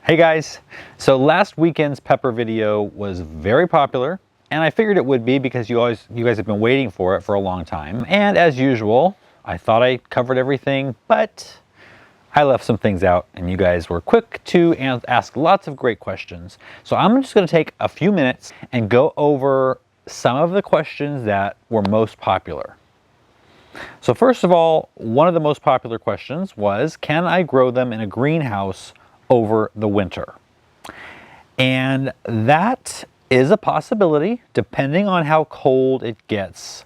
Hey guys, so last weekend's pepper video was very popular, and I figured it would be because you guys have been waiting for it for a long time. And as usual, I thought I covered everything, but I left some things out and you guys were quick to ask lots of great questions. So I'm just going to take a few minutes and go over some of the questions that were most popular. So first of all, one of the most popular questions was, can I grow them in a greenhouse over the winter? And that is a possibility depending on how cold it gets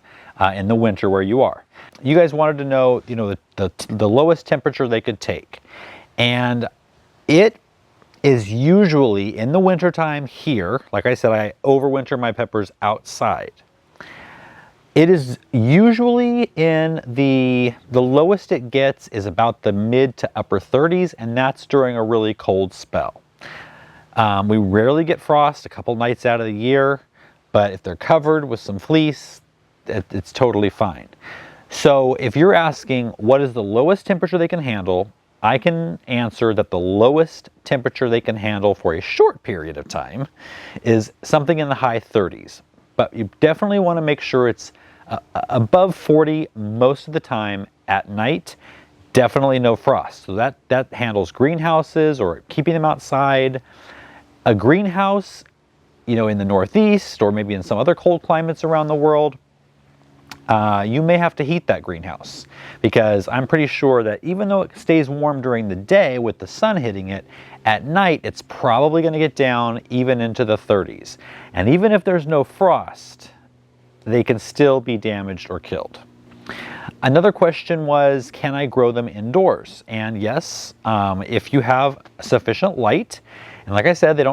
in the winter where you are. You guys wanted to know, the lowest temperature they could take. And it is usually in the wintertime here. Like I said, I overwinter my peppers outside. It is usually in the lowest it gets is about the mid to upper 30s, and that's during a really cold spell. We rarely get frost a couple nights out of the year, but if they're covered with some fleece, it's totally fine. So if you're asking what is the lowest temperature they can handle, I can answer that the lowest temperature they can handle for a short period of time is something in the high 30s. But you definitely want to make sure it's above 40 most of the time at night. Definitely no frost. So that handles greenhouses or keeping them outside. A greenhouse, in the Northeast or maybe in some other cold climates around the world, you may have to heat that greenhouse, because I'm pretty sure that even though it stays warm during the day with the sun hitting it, at night it's probably going to get down even into the 30s. And even if there's no frost, they can still be damaged or killed. Another question was, can I grow them indoors? And yes, if you have sufficient light, and like I said, they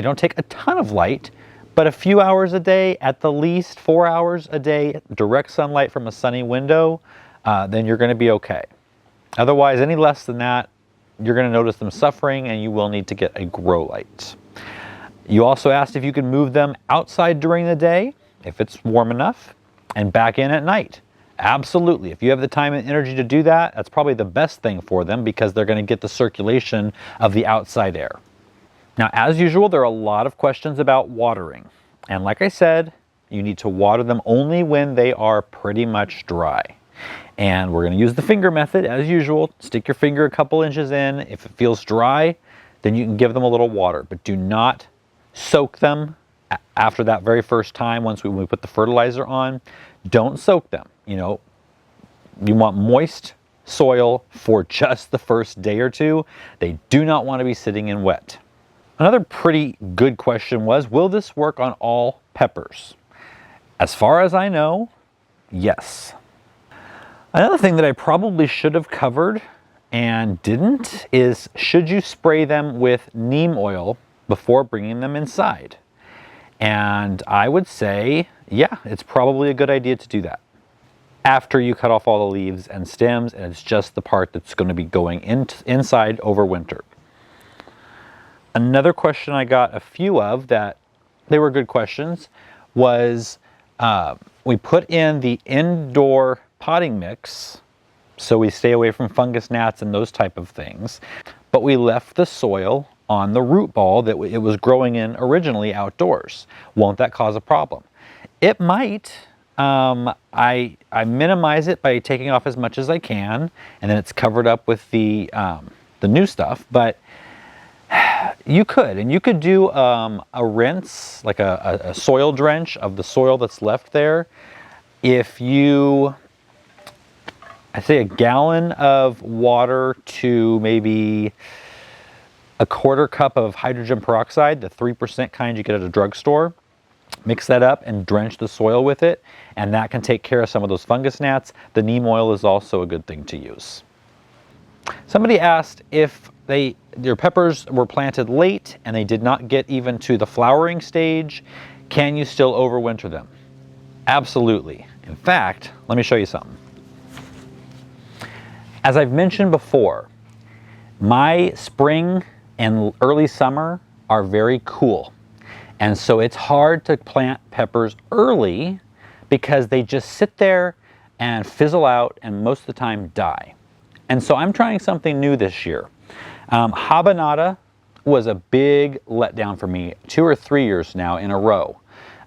don't take a ton of light, but a few hours a day, at the least 4 hours a day, direct sunlight from a sunny window, then you're going to be okay. Otherwise, any less than that, you're going to notice them suffering and you will need to get a grow light. You also asked if you could move them outside during the day, if it's warm enough, and back in at night. Absolutely. If you have the time and energy to do that, that's probably the best thing for them, because they're going to get the circulation of the outside air. Now, as usual, there are a lot of questions about watering. And like I said, you need to water them only when they are pretty much dry. And we're going to use the finger method as usual. Stick your finger a couple inches in. If it feels dry, then you can give them a little water. But do not soak them after that very first time when we put the fertilizer on. Don't soak them. You want moist soil for just the first day or two. They do not want to be sitting in wet. Another pretty good question was, will this work on all peppers? As far as I know, yes. Another thing that I probably should have covered and didn't is, should you spray them with neem oil before bringing them inside? And I would say, yeah, it's probably a good idea to do that after you cut off all the leaves and stems, and it's just the part that's going to be going inside over winter. Another question I got a few of that they were good questions was, we put in the indoor potting mix so we stay away from fungus gnats and those type of things, but we left the soil on the root ball that it was growing in originally outdoors. Won't that cause a problem? It might. I minimize it by taking off as much as I can, and then it's covered up with the new stuff, but you could do a rinse, like a soil drench of the soil that's left there. If I say a gallon of water to maybe a quarter cup of hydrogen peroxide, the 3% kind you get at a drugstore. Mix that up and drench the soil with it, and that can take care of some of those fungus gnats. The neem oil is also a good thing to use. Somebody asked if your peppers were planted late and they did not get even to the flowering stage, can you still overwinter them? Absolutely. In fact, let me show you something. As I've mentioned before, my spring and early summer are very cool. And so it's hard to plant peppers early because they just sit there and fizzle out and most of the time die. And so I'm trying something new this year. Habanada was a big letdown for me 2 or 3 years now in a row.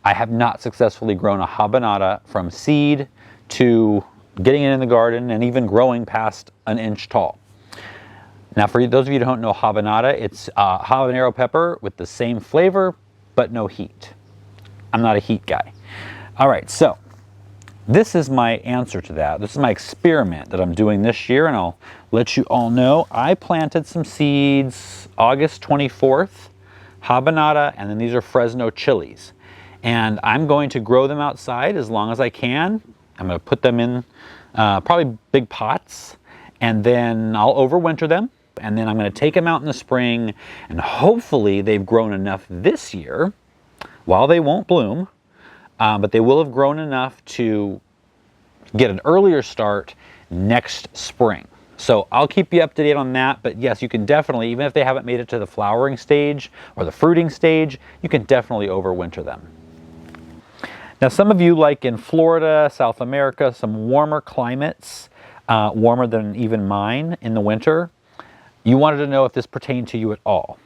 I have not successfully grown a habanada from seed to getting it in the garden and even growing past an inch tall. Now, for those of you who don't know habanada, it's habanero pepper with the same flavor, but no heat. I'm not a heat guy. All right, so this is my answer to that. This is my experiment that I'm doing this year, and I'll let you all know. I planted some seeds August 24th, habanada, and then these are Fresno chilies. And I'm going to grow them outside as long as I can. I'm going to put them in probably big pots, and then I'll overwinter them. And then I'm going to take them out in the spring, and hopefully they've grown enough this year, while they won't bloom, but they will have grown enough to get an earlier start next spring. So I'll keep you up to date on that, but yes, you can definitely, even if they haven't made it to the flowering stage or the fruiting stage, you can definitely overwinter them. Now, some of you, like in Florida, South America, some warmer climates, warmer than even mine in the winter, you wanted to know if this pertained to you at all.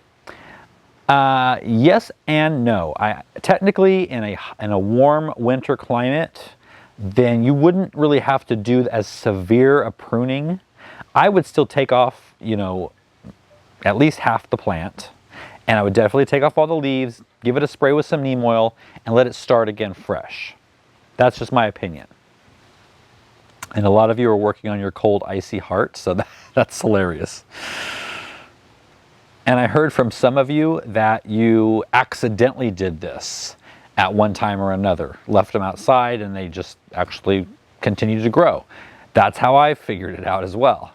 Yes and no. Technically, in a warm winter climate, then you wouldn't really have to do as severe a pruning. I would still take off, you know, at least half the plant, and I would definitely take off all the leaves, give it a spray with some neem oil, and let it start again fresh. That's just my opinion. And a lot of you are working on your cold, icy heart, so that's hilarious. And I heard from some of you that you accidentally did this at one time or another, left them outside and they just actually continued to grow. That's how I figured it out as well.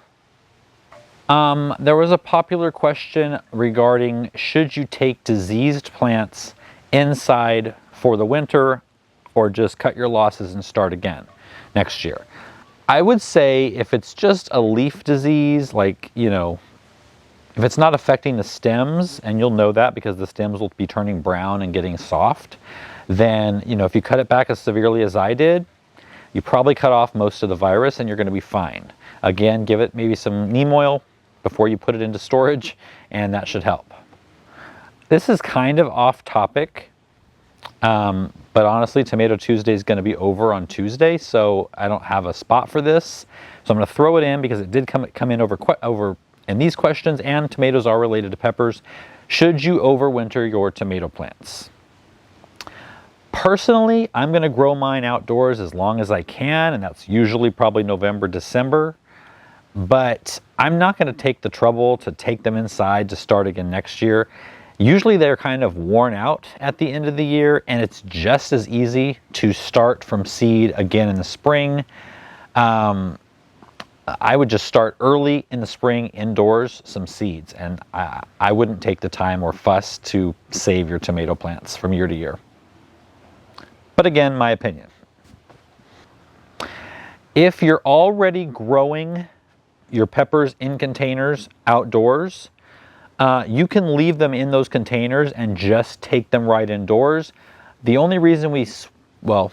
There was a popular question regarding, should you take diseased plants inside for the winter or just cut your losses and start again next year? I would say if it's just a leaf disease, like, you know, if it's not affecting the stems, and you'll know that because the stems will be turning brown and getting soft, then, you know, if you cut it back as severely as I did, you probably cut off most of the virus and you're going to be fine. Again, give it maybe some neem oil before you put it into storage, and that should help. This is kind of off topic, but honestly, Tomato Tuesday is going to be over on Tuesday, so I don't have a spot for this. So I'm going to throw it in because it did come in over in these questions, and tomatoes are related to peppers. Should you overwinter your tomato plants? Personally, I'm going to grow mine outdoors as long as I can, and that's usually probably November, December. But I'm not going to take the trouble to take them inside to start again next year. Usually they're kind of worn out at the end of the year, and it's just as easy to start from seed again in the spring. I would just start early in the spring indoors, some seeds, and I wouldn't take the time or fuss to save your tomato plants from year to year. But again, my opinion. If you're already growing your peppers in containers outdoors, you can leave them in those containers and just take them right indoors. The only reason mine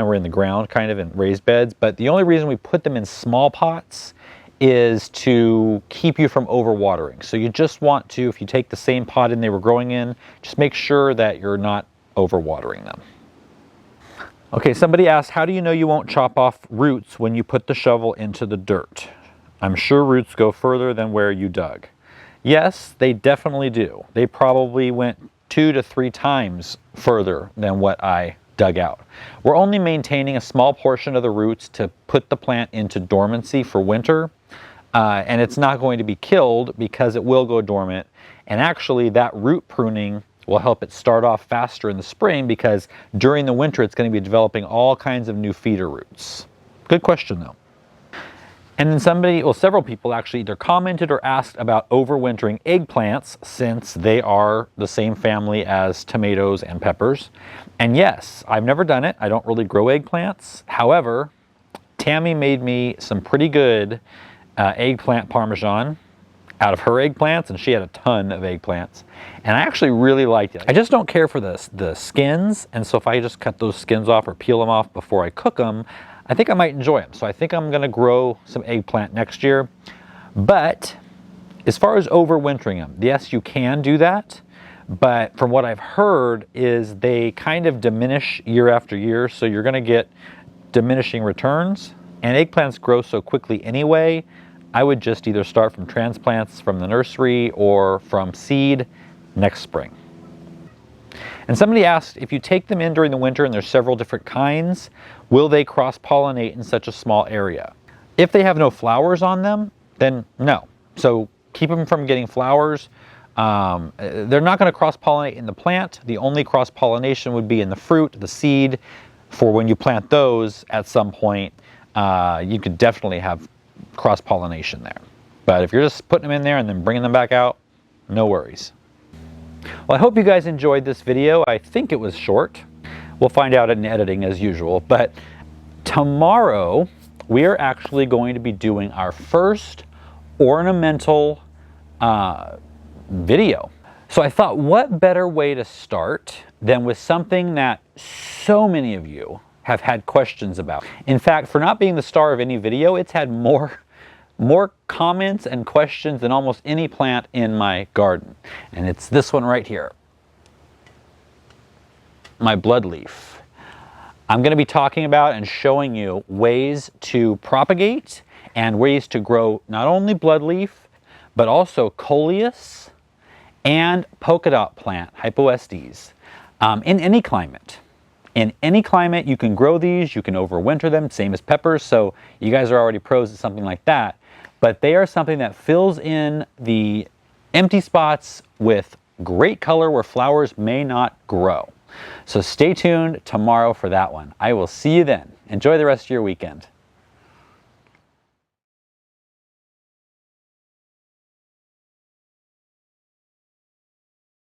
were in the ground, kind of in raised beds, but the only reason we put them in small pots is to keep you from overwatering. So you just want to, if you take the same pot in they were growing in, just make sure that you're not overwatering them. Okay, somebody asked, how do you know you won't chop off roots when you put the shovel into the dirt? I'm sure roots go further than where you dug. Yes, they definitely do. They probably went 2 to 3 times further than what I dug out. We're only maintaining a small portion of the roots to put the plant into dormancy for winter, and it's not going to be killed because it will go dormant. And actually that root pruning will help it start off faster in the spring because during the winter it's going to be developing all kinds of new feeder roots. Good question though. And then several people actually either commented or asked about overwintering eggplants since they are the same family as tomatoes and peppers. And yes, I've never done it. I don't really grow eggplants. However, Tammy made me some pretty good eggplant parmesan out of her eggplants, and she had a ton of eggplants. And I actually really liked it. I just don't care for the skins, and so if I just cut those skins off or peel them off before I cook them, I think I might enjoy them. So I think I'm gonna grow some eggplant next year. But As far as overwintering them, yes, you can do that, but from what I've heard is they kind of diminish year after year, so you're going to get diminishing returns, and eggplants grow so quickly anyway. I would just either start from transplants from the nursery or from seed next spring. And somebody asked, if you take them in during the winter and there's several different kinds, will they cross-pollinate in such a small area? If they have no flowers on them, then no. So keep them from getting flowers. They're not going to cross-pollinate in the plant. The only cross-pollination would be in the fruit, the seed. For when you plant those at some point, you could definitely have cross-pollination there. But if you're just putting them in there and then bringing them back out, no worries. Well, I hope you guys enjoyed this video. I think it was short. We'll find out in editing as usual. But tomorrow, we are actually going to be doing our first ornamental video. So I thought, what better way to start than with something that so many of you have had questions about. In fact, for not being the star of any video, it's had more comments and questions than almost any plant in my garden. And it's this one right here, my bloodleaf. I'm going to be talking about and showing you ways to propagate and ways to grow not only bloodleaf, but also coleus and polka dot plant, hypoestes, in any climate. In any climate, you can grow these, you can overwinter them, same as peppers, so you guys are already pros at something like that. But they are something that fills in the empty spots with great color where flowers may not grow. So stay tuned tomorrow for that one. I will see you then. Enjoy the rest of your weekend.